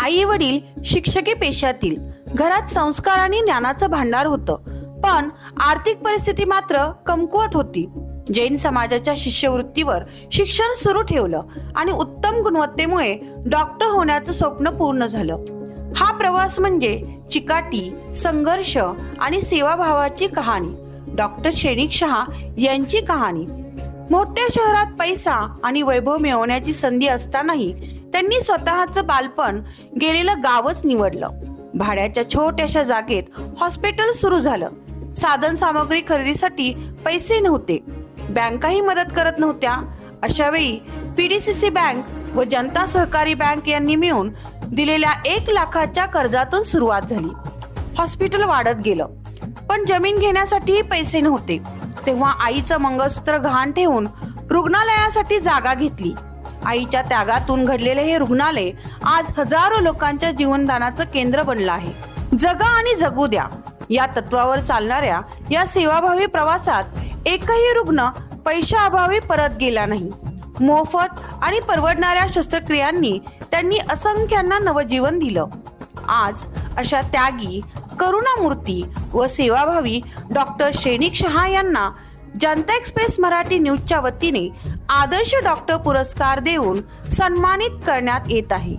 आई वडील शिक्षकी पेशातील, घरात संस्कार आणि ज्ञानाचं भांडार होतं, पण आर्थिक परिस्थिती मात्र कमकुवत होती. जैन समाजाच्या शिष्यवृत्तीवर शिक्षण सुरू ठेवलं आणि उत्तम गुणवत्तेमुळे डॉक्टर होण्याचं स्वप्न पूर्ण झालं. हा प्रवास म्हणजे चिकाटी, संघर्ष आणि सेवाभावाची कहाणी. डॉक्टर श्रेणिक शहा यांची कहाणी. मोठ्या शहरात पैसा आणि वैभव मिळवण्याची संधी असतानाही त्यांनी स्वतःचं बालपण गेलेलं गावच निवडलं. भाड्याच्या छोट्याशा जागेत हॉस्पिटल सुरू झालं. साधन सामग्री खरेदीसाठी पैसे नव्हते, बँकाही मदत करत नव्हत्या. अशा वेळी PDCC बँक व जनता सहकारी बँक यांनी मिळून दिलेल्या 1 लाखाच्या कर्जातून सुरुवात झाली. हॉस्पिटल वाढत गेलं, पण जमीन घेण्यासाठी पैसे नव्हते. तेव्हा आईचं मंगळसूत्र गहाण ठेवून रुग्णालयासाठी जागा घेतली. आईच्या त्यागातून घडलेले हे रुग्णालय आज हजारो लोकांच्या जीवनदानाचं केंद्र बनलं आहे. जगा आणि जगू द्या या तत्वावर चालणाऱ्या या सेवाभावी प्रवासात एकही रुग्ण पैशाअभावी परत गेला नाही. मोफत आणि परवडणाऱ्या शस्त्रक्रियांनी त्यांनी असंख्यांना नवजीवन दिलं. आज अशा त्यागी, करुणामूर्ती व सेवाभावी डॉक्टर श्रेणिक शहा यांना जनता एक्सप्रेस मराठी न्यूजच्या वतीने आदर्श डॉक्टर पुरस्कार देऊन सन्मानित करण्यात येत आहे.